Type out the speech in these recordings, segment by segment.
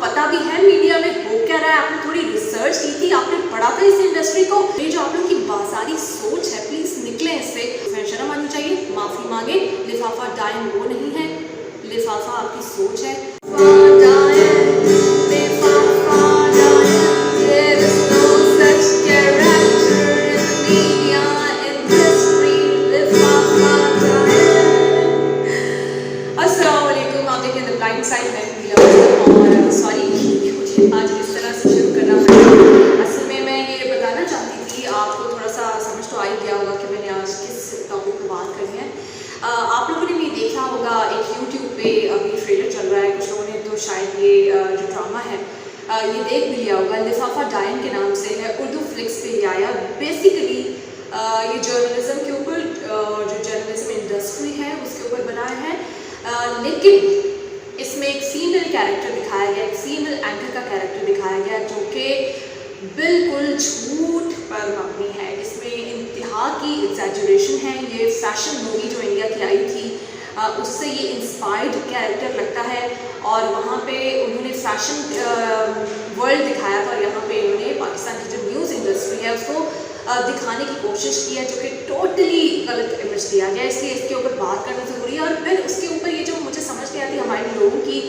पता भी है मीडिया में हो क्या रहा है, आपने थोड़ी रिसर्च की थी, आपने पढ़ा था इस इंडस्ट्री को। ये जो आप लोग की बाजारी सोच है प्लीज निकले इससे, फिर शर्म आनी चाहिए, माफी मांगे। लिफाफा डायन वो नहीं है, लिफाफा आपकी सोच है। आज इस तरह से शुरू करना पड़ा। असल में मैं ये बताना चाहती थी, आपको थोड़ा सा समझ तो आ ही गया होगा कि मैंने आज किस टॉपिक पर बात करनी है। आप लोगों ने भी देखा होगा एक यूट्यूब पे अभी ट्रेलर चल रहा है, कुछ लोगों ने तो शायद ये जो ड्रामा है ये देख भी लिया होगा। लिफाफा डायन के नाम से है, उर्दू फ्लिक्स पे ही आया। बेसिकली ये जर्नलिज्म के ऊपर, जो जर्नलिज्म इंडस्ट्री है उसके ऊपर बनाया है, लेकिन इसमें एक फीमेल कैरेक्टर दिखाया गया, एक फीमेल एंकर का कैरेक्टर दिखाया गया जो कि बिल्कुल झूठ पर मबनी है। इसमें इंतहा की एग्जैजरेशन है। ये फैशन मूवी जो इंडिया की आई थी उससे ये इंस्पायर्ड कैरेक्टर लगता है, और वहाँ पे उन्होंने फैशन वर्ल्ड दिखाया था, और यहाँ पे इन्होंने पाकिस्तान की जो न्यूज़ इंडस्ट्री है उसको दिखाने की कोशिश की है, जो कि टोटली गलत इमेज दिया गया। इसलिए इसके ऊपर बात करना ज़रूरी है। और फिर उसके ऊपर ये जो मुझे समझ नहीं आती, हमारे लोगों की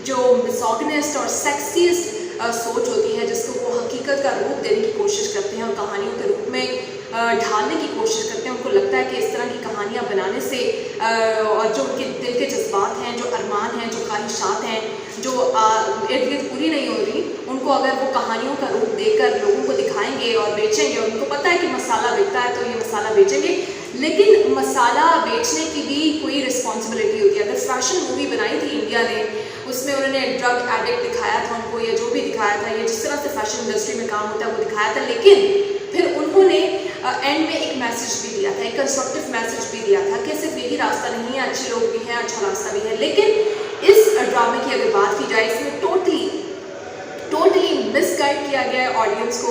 जो मिसोगिनिस्ट और सेक्सिस्ट सोच होती है, जिसको वो हकीकत का रूप देने की कोशिश करते हैं और कहानियों के रूप में ढालने की कोशिश करते हैं। उनको लगता है कि इस तरह की कहानियाँ बनाने से और जो उनके दिल के जज्बात हैं, जो अरमान हैं, जो ख्वाहिशात हैं, जो इर्द गिर्द पूरी नहीं हो रही, उनको अगर वो कहानियों का रूप देकर लोगों को दिखाएंगे और बेचेंगे, और उनको पता है कि मसाला बिकता है तो ये मसाला बेचेंगे, लेकिन मसाला बेचने की भी कोई रिस्पॉन्सिबिलिटी होती है। अगर फैशन मूवी बनाई थी इंडिया ने, उसमें उन्होंने ड्रग एडिक्ट दिखाया था उनको, या जो भी दिखाया था, ये जिस तरह से फैशन इंडस्ट्री में काम होता है वो दिखाया था, लेकिन फिर उन्होंने एंड में एक मैसेज भी दिया था, एक कंस्ट्रक्टिव मैसेज भी दिया था कि सिर्फ यही रास्ता नहीं है, अच्छे लोग भी हैं, अच्छा रास्ता भी है। लेकिन इस ड्रामे की अगर बात की जाए, इसमें टोटली मिसगाइड किया गया है ऑडियंस को।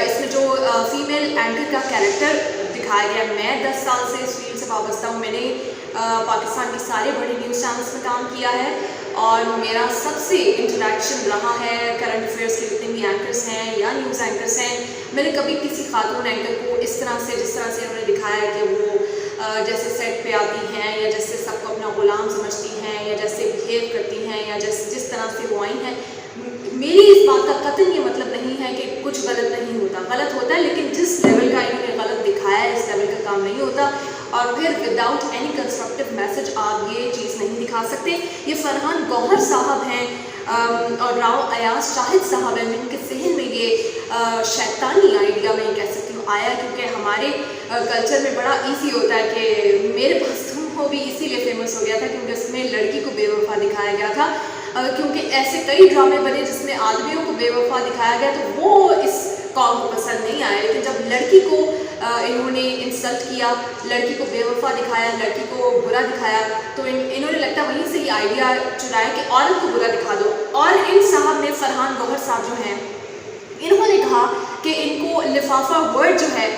इसमें जो फीमेल एंकर का कैरेक्टर दिखाया गया, मैं 10 साल से इस फील्ड से वाबस्ता हूँ। मैंने पाकिस्तान के सारे बड़े न्यूज़ चैनल्स में काम किया है, और मेरा सबसे इंटरेक्शन रहा है करंट अफेयर्स के जितने भी एंकर्स हैं या न्यूज़ एंकर्स हैं। मैंने कभी किसी खातून एंकर को इस तरह से, जिस तरह से उन्होंने दिखाया है कि वो जैसे सेट पे आती हैं, या जैसे सबको अपना गुलाम समझती हैं, या जैसे बिहेव करती हैं, या जिस तरह से वो आई हैं, मेरी इस बात का कतई ये मतलब नहीं है कि कुछ गलत नहीं होता, गलत होता है, लेकिन जिस लेवल का इन्होंने गलत दिखाया है इस लेवल का काम नहीं होता। और फिर विदाउट एनी कंस्ट्रक्टिव मैसेज आप ये चीज़ नहीं दिखा सकते। ये फरहान गौहर साहब हैं और राव अयाज शाहिद साहब हैं, जिनके जहन में ये शैतानी आइडिया मैं कह सकती हूँ आया, क्योंकि हमारे कल्चर में बड़ा ईजी होता है कि मेरे पास तुम हो भी इसीलिए फेमस हो गया था क्योंकि उसमें लड़की को बेवफा दिखाया गया था। क्योंकि ऐसे कई ड्रामे बने जिसमें आदमियों को बेवफा दिखाया गया, तो वो इस कौम को पसंद नहीं आया। लेकिन जब लड़की को इन्होंने इंसल्ट किया, लड़की को बेवफा दिखाया, लड़की को बुरा दिखाया, तो इन्होंने लगता वहीं से ही आइडिया चुराया कि औरत को बुरा दिखा दो। और इन साहब ने, फरहान गौहर साहब जो हैं, इन्होंने कहा कि इनको लिफाफा वर्ड जो है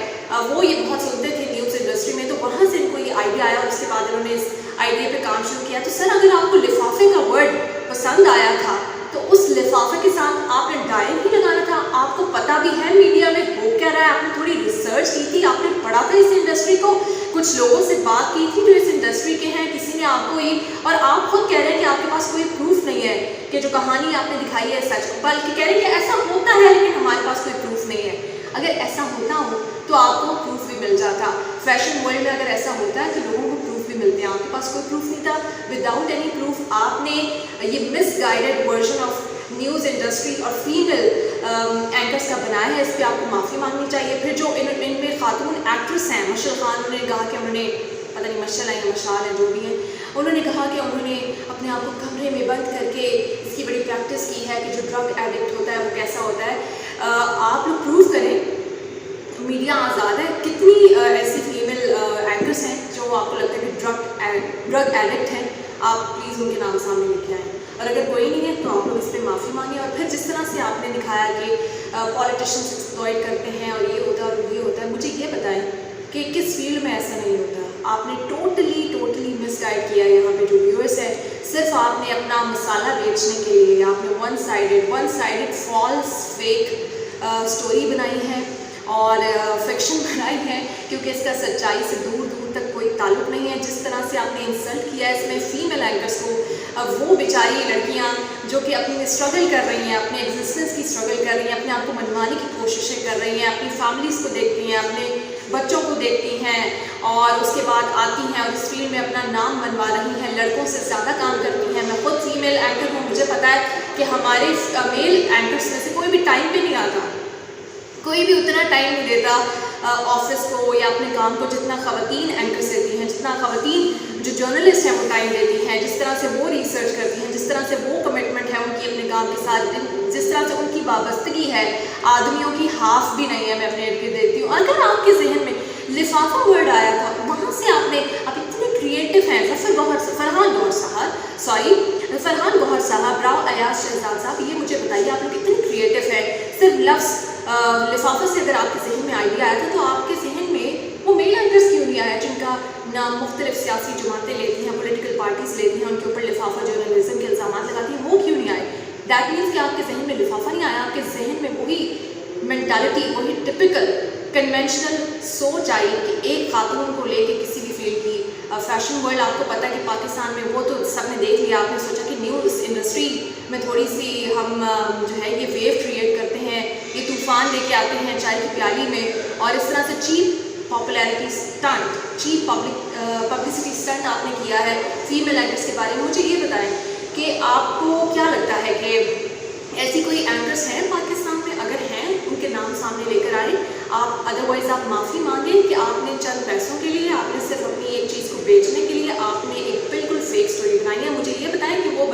वो ये बहुत सुनते थे न्यूज़ इंडस्ट्री में, तो वहाँ से इनको ये आइडिया आया। उसके बाद इन्होंने इस आइडिया पे काम शुरू किया। तो सर, अगर आपको लिफाफे का वर्ड पसंद आया था तो उस लिफाफे के साथ आपने डायन ही लगाना था। आपको पता भी है मीडिया में हो क्या रहा है, आपने थोड़ी रिसर्च की थी, आपने पढ़ा था इस इंडस्ट्री को, कुछ लोगों से बात की थी जो इस इंडस्ट्री के हैं, किसी ने आपको ये, और आप खुद कह रहे हैं कि आपके पास कोई प्रूफ नहीं है कि जो कहानी आपने दिखाई है सच, बल्कि कह रहे हैं कि ऐसा होता है लेकिन हमारे पास कोई प्रूफ नहीं है। अगर ऐसा होता हो तो आपको प्रूफ भी मिल जाता। फैशन वर्ल्ड में अगर ऐसा होता है तो लोगों को प्रूफ भी मिलते हैं, आपके पास कोई प्रूफ नहीं था। विदाउट एनी प्रूफ आपने ये misguided version of news industry और फीमेल एंकर्स का बनाया है। इस पर आपको माफ़ी मांगनी चाहिए। फिर जो इनमें खातून एक्ट्रेस हैं, मशल खान, उन्होंने कहा कि उन्होंने, पता नहीं मशल है या मशाल है, जो भी हैं, उन्होंने कहा कि उन्होंने अपने आप को कमरे में बंद करके इसकी बड़ी प्रैक्टिस की है कि जो ड्रग एडिक्ट होता है वो कैसा होता है। आप लोग प्रूव करें, मीडिया आज़ाद है। कितनी ऐसी फीमेल एंकर्स हैं जो आपको लगता है कि ड्रग एडिक्ट हैं, आप प्लीज़ उनके नाम सामने लेके आएँ। और अगर कोई नहीं है तो आप लोग इस पर माफ़ी मांगे। और फिर जिस तरह से आपने दिखाया कि पॉलिटिशियंस एक्सप्लॉइट करते हैं और ये होता है और ये होता है, मुझे ये बताएं कि किस फील्ड में ऐसा नहीं होता। आपने टोटली मिसगाइड किया है यहाँ पे जो व्यूअर्स है। सिर्फ आपने अपना मसाला बेचने के लिए, आपने one sided false fake story बनाई है और फिक्शन बनाई है, क्योंकि इसका सच्चाई से दूर दूर तक कोई ताल्लुक़ नहीं है। जिस तरह से आपने इंसल्ट किया है इसमें फीमेल एंकर्स को, वो बेचारी लड़कियां जो कि अपनी स्ट्रगल कर रही हैं, अपने एग्जिस्टेंस की स्ट्रगल कर रही हैं, अपने आप को मनवाने की कोशिशें कर रही हैं, अपनी फैमिलीज़ को देखती हैं, अपने बच्चों को देखती हैं और उसके बाद आती हैं और इस फील्ड में अपना नाम बनवा रही हैं, लड़कों से ज़्यादा काम करती हैं। मैं खुद फीमेल एंकर हूँ, मुझे पता है कि हमारे मेल एंकर्स में से कोई भी टाइम पे नहीं आता, कोई भी उतना टाइम नहीं देता ऑफिस को या अपने काम को जितना ख़वातीन एंकर्स देती हैं, जितना ख़वातीन जो जर्नलिस्ट हैं वो टाइम देती हैं, जिस तरह से वो रिसर्च करती हैं, जिस तरह से वो कमिटमेंट है उनकी अपने काम के साथ, जिस तरह से उनकी वाबस्तगी है, आदमियों की हाफ भी नहीं है मैं अपने इर्द गिर्द देती हूँ। अगर आपके जहन में लिफाफा वर्ड आया था, वहाँ से आप इतने क्रिएटिव हैं, फरहान गौहर साहब, राव अयाज शहजाद साहब, ये मुझे बताइए आप लोग कितने क्रिएटिव हैं। सिर्फ लफ्ज़ लिफाफा से अगर आपके जहन में आइडिया आया था तो आपके जहन में वो मेल एंकर्स क्यों नहीं आया जिनका नाम मुख्तलिफ सियासी जमातें लेती हैं, पॉलिटिकल पार्टीज़ लेती हैं, उनके ऊपर लिफाफा जर्नलिज्म के इल्ज़ाम लगाती हैं, वो क्यों नहीं आए? दैट मीन्स कि आपके जहन में लिफाफा नहीं आया, आपके जहन में वही मेंटालिटी, वही टिपिकल कन्वेंशनल सोच आई कि एक खातून को लेके किसी भी फील्ड की फैशन वर्ल्ड, आपको पता है कि पाकिस्तान में वो तो सबने देख लिया, आपने सोचा कि न्यूज़ इंडस्ट्री में थोड़ी सी हम जो है ये वेव क्रिएट करते हैं, ये तूफ़ान लेके आते हैं चाय की प्याली में, और इस तरह से cheap popularity stunt, cheap publicity stunt आपने किया है फीमेल एंकर्स के बारे में। मुझे ये बताएं कि आपको क्या लगता है कि ऐसी कोई एंकर्स हैं पाकिस्तान में? अगर हैं उनके नाम सामने लेकर आए आप, अदरवाइज़ आप माफ़ी मांगें कि आपने चंद पैसों के लिए, आपने सिर्फ अपनी एक चीज़ को बेचने के लिए आपने एक बिल्कुल फेक स्टोरी बनाई है। मुझे ये बताएं कि वो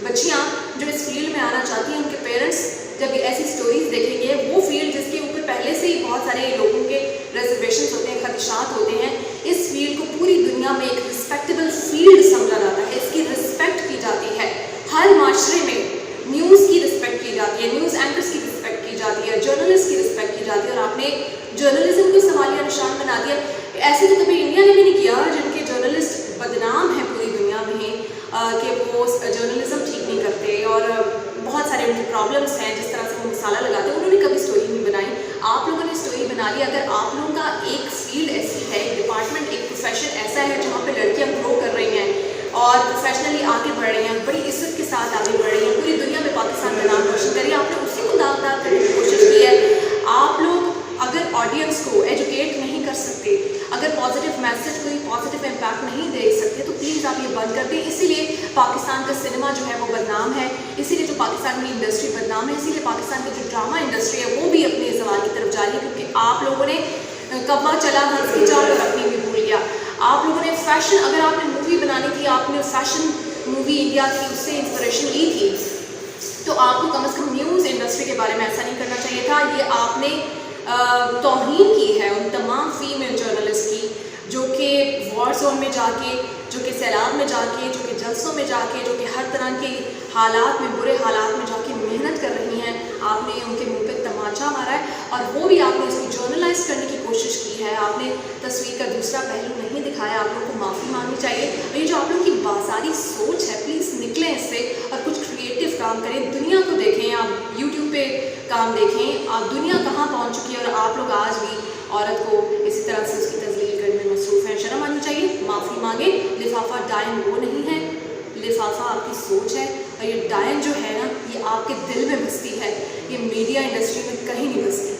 बच्चियाँ जो इस फील्ड में आना चाहती हैं, उनके पेरेंट्स जब ऐसी स्टोरीज़ देखेंगे, वो फील्ड जिसके ऊपर पहले से ही बहुत सारे लोगों के रिजर्वेशन होते हैं, खदशात होते हैं, इस फील्ड को पूरी दुनिया में एक रिस्पेक्टेबल फील्ड समझा जाता है, इसकी रिस्पेक्ट की जाती है, हर माशरे में न्यूज़ की रिस्पेक्ट की जाती है, न्यूज़ एंकर्स की रिस्पेक्ट की जाती है, जर्नलिस्ट की रिस्पेक्ट की जाती है, और आपने जर्नलिज्म को सवालिया निशान बना दिया। ऐसे तो कभी इंडिया ने भी नहीं किया, जिनके जर्नलिस्ट बदनाम हैं पूरी दुनिया में कि वो जर्नलिज्म ठीक नहीं करते और बहुत सारे उनके प्रॉब्लम्स हैं, जिस तरह से वो मिसाला लगाते हैं, उन्होंने कभी स्टोरी नहीं बनाई। आप लोगों ने स्टोरी बना ली। अगर आप लोगों का एक फील्ड ऐसी है, एक डिपार्टमेंट, एक प्रोफेशन ऐसा है जहाँ पे लड़कियाँ ग्रो कर रही हैं और प्रोफेशनली आगे बढ़ रही हैं, बड़ी इज्जत के साथ आगे बढ़ रही हैं, पूरी दुनिया में पाकिस्तान का नाम रोशन करिए, आपने उसी को दावदार करने की कोशिश की है। आप लोग अगर ऑडियंस को एजुकेट नहीं कर सकते, अगर पॉजिटिव मैसेज, कोई पॉजिटिव इम्पैक्ट नहीं दे सकते, तो प्लीज़ आप ये बंद कर दें। इसीलिए पाकिस्तान का सिनेमा जो है वो बदनाम है, इसीलिए जो पाकिस्तान की इंडस्ट्री बदनाम है, इसीलिए पाकिस्तान की जो ड्रामा इंडस्ट्री है वो भी अपने ज़वाल की तरफ जा रही है, क्योंकि आप लोगों ने कब्बा चला हंस की चाल और अपनी भी भूल गया। आप लोगों ने फैशन, अगर आपने मूवी बनानी थी, आपने फैशन मूवी इंडिया की उससे इंस्पिरेशन ली थी, तो आपको कम से कम न्यूज़ इंडस्ट्री के बारे में ऐसा नहीं करना चाहिए था। ये आपने तौहीन की है उन तमाम फीमेल जर्नलिस्ट की जो कि वॉर जोन में जाके, जो कि सैलाब में जाके, जो कि जलसों में जाके, जो कि हर तरह के हालात में, बुरे हालात में जाके मेहनत कर रही हैं। आपने उनके मुंह पे तमाचा मारा है और वो भी आपने इसको जर्नलाइज करने की कोशिश की है। आपने तस्वीर का दूसरा पहलू नहीं दिखाया। आप लोगों को माफ़ी मांगनी चाहिए। और ये जो आप लोगों की बाजारी सोच है, प्लीज़ निकलें इससे और कुछ क्रिएटिव काम करें। दुनिया को देखें, आप यूट्यूब पे काम देखें, आप दुनिया कहाँ पहुँच चुकी है और आप लोग आज भी औरत को इसी तरह से उसकी तजलील करने में मसरूफ़ हैं। शर्म आनी चाहिए, माफ़ी मांगे। लिफाफा डायन वो नहीं है, लिफाफा आपकी सोच है, और ये डायन जो है ना, ये आपके दिल में बसती है, ये मीडिया इंडस्ट्री में कहीं नहीं बसती।